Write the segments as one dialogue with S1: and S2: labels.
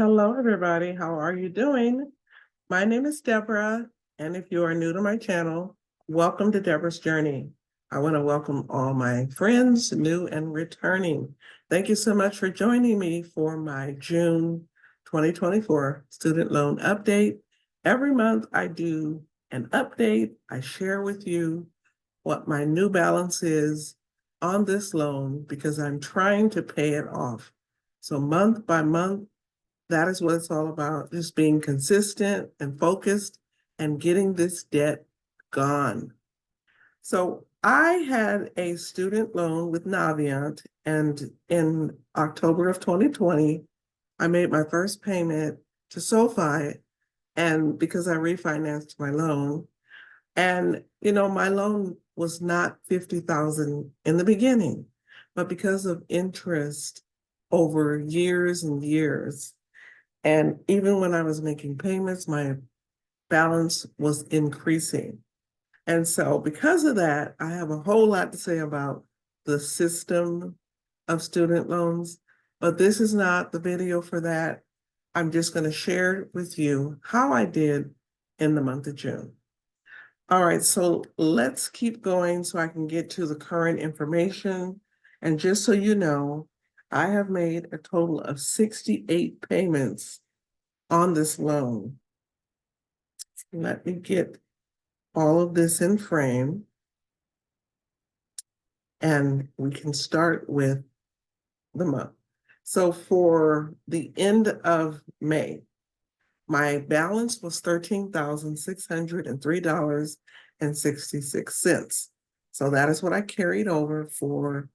S1: Hello, everybody. How are you doing? My name is Deborah, and if you are new to my channel, welcome to Deborah's Journey. I want to welcome all my friends, new and returning. Thank you so much for joining me for my June 2024 student loan update. Every month I do an update. I share with you what my new balance is on this loan because I'm trying to pay it off. So month by month, that is what it's all about, just being consistent and focused and getting this debt gone. So I had a student loan with Navient, and in October of 2020, I made my first payment to SOFI, and because I refinanced my loan. And my loan was not 50,000 in the beginning, but because of interest over years and years, and even when I was making payments, my balance was increasing. And so because of that, I have a whole lot to say about the system of student loans, but this is not the video for that. I'm just going to share with you how I did in the month of June. All right, so let's keep going so I can get to the current information. And just so you know, I have made a total of 68 payments on this loan. Let me get all of this in frame, and we can start with the month. So for the end of May, my balance was $13,603.66. So that is what I carried over for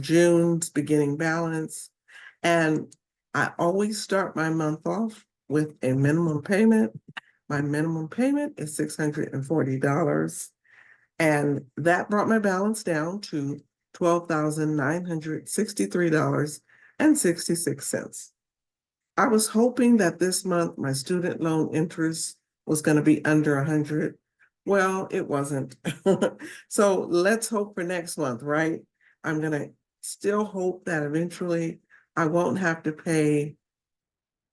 S1: June's beginning balance. And I always start my month off with a minimum payment. My minimum payment is $640. And that brought my balance down to $12,963.66. I was hoping that this month my student loan interest was going to be under 100. Well, it wasn't. So let's hope for next month, right? I'm going to still hope that eventually I won't have to pay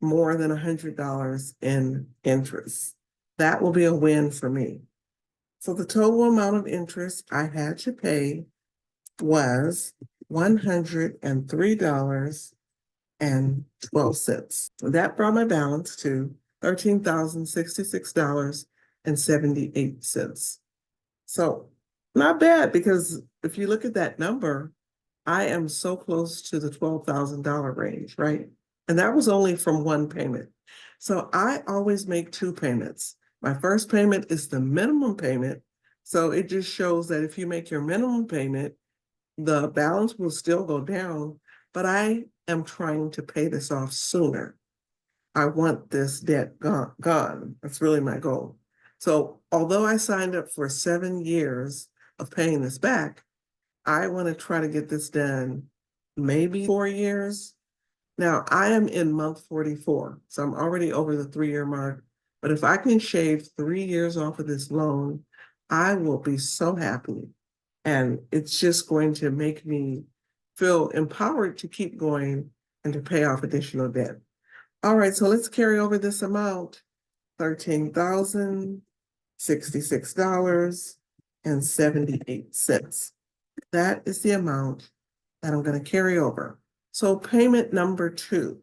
S1: more than $100 in interest. That will be a win for me. So the total amount of interest I had to pay was $103.12. That brought my balance to $13,066.78. So not bad, because if you look at that number, I am so close to the $12,000 range, right? And that was only from one payment. So I always make two payments. My first payment is the minimum payment. So it just shows that if you make your minimum payment, the balance will still go down, but I am trying to pay this off sooner. I want this debt gone. That's really my goal. So although I signed up for 7 years of paying this back, I want to try to get this done maybe 4 years. Now, I am in month 44, so I'm already over the 3-year mark. But if I can shave 3 years off of this loan, I will be so happy. And it's just going to make me feel empowered to keep going and to pay off additional debt. All right, so let's carry over this amount, $13,066.78. That is the amount that I'm going to carry over. So payment number 2,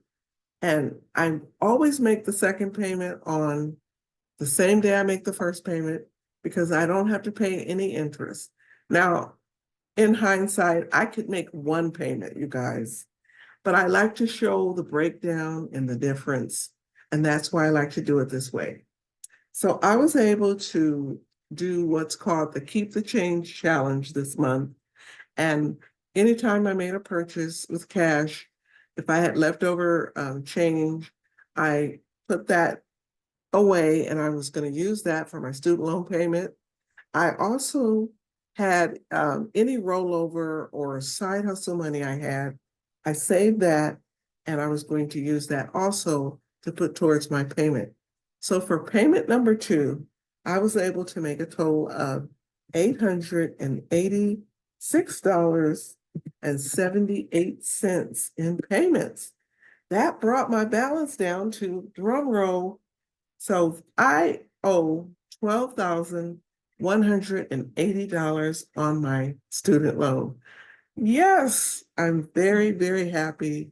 S1: and I always make the second payment on the same day I make the first payment because I don't have to pay any interest. Now, in hindsight, I could make one payment, you guys, but I like to show the breakdown and the difference, and that's why I like to do it this way. So I was able to do what's called the Keep the Change Challenge this month. And anytime I made a purchase with cash, if I had leftover change, I put that away, and I was going to use that for my student loan payment. I also had any rollover or side hustle money I had, I saved that, and I was going to use that also to put towards my payment. So for payment number 2, I was able to make a total of $886.78 in payments. that brought my balance down to, drum roll, so I owe $12,180 on my student loan. Yes, I'm very, very happy.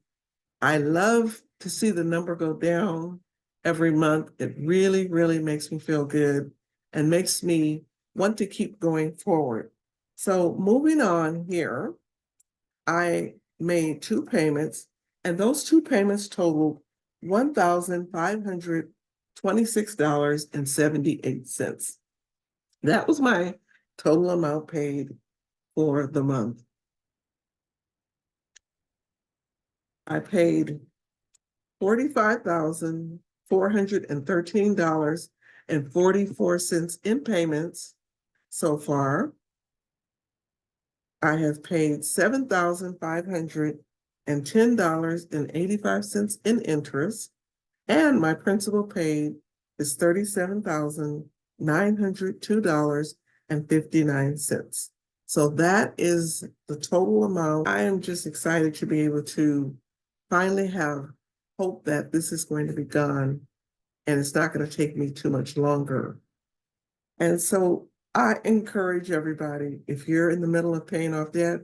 S1: I love to see the number go down every month. It really, really makes me feel good and makes me want to keep going forward. So moving on here, I made 2 payments, and those 2 payments totaled $1,526.78. That was my total amount paid for the month. I paid $45,413.44 in payments so far. I have paid $7,510.85 in interest, and my principal paid is $37,902.59. So that is the total amount. I am just excited to be able to finally have hope that this is going to be gone and it's not going to take me too much longer. And so I encourage everybody, if you're in the middle of paying off debt,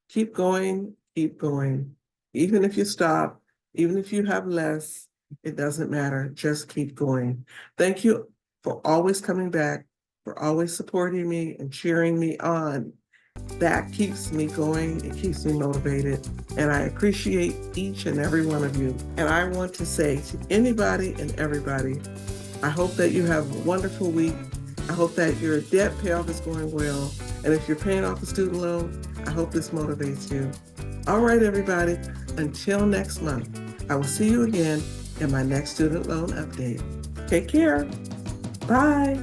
S1: keep going, keep going. Even if you stop, even if you have less, it doesn't matter. Just keep going. Thank you for always coming back, for always supporting me and cheering me on. That keeps me going. It keeps me motivated. And I appreciate each and every one of you. And I want to say to anybody and everybody, I hope that you have a wonderful week. I hope that your debt payoff is going well. And if you're paying off a student loan, I hope this motivates you. All right, everybody, until next month, I will see you again in my next student loan update. Take care. Bye.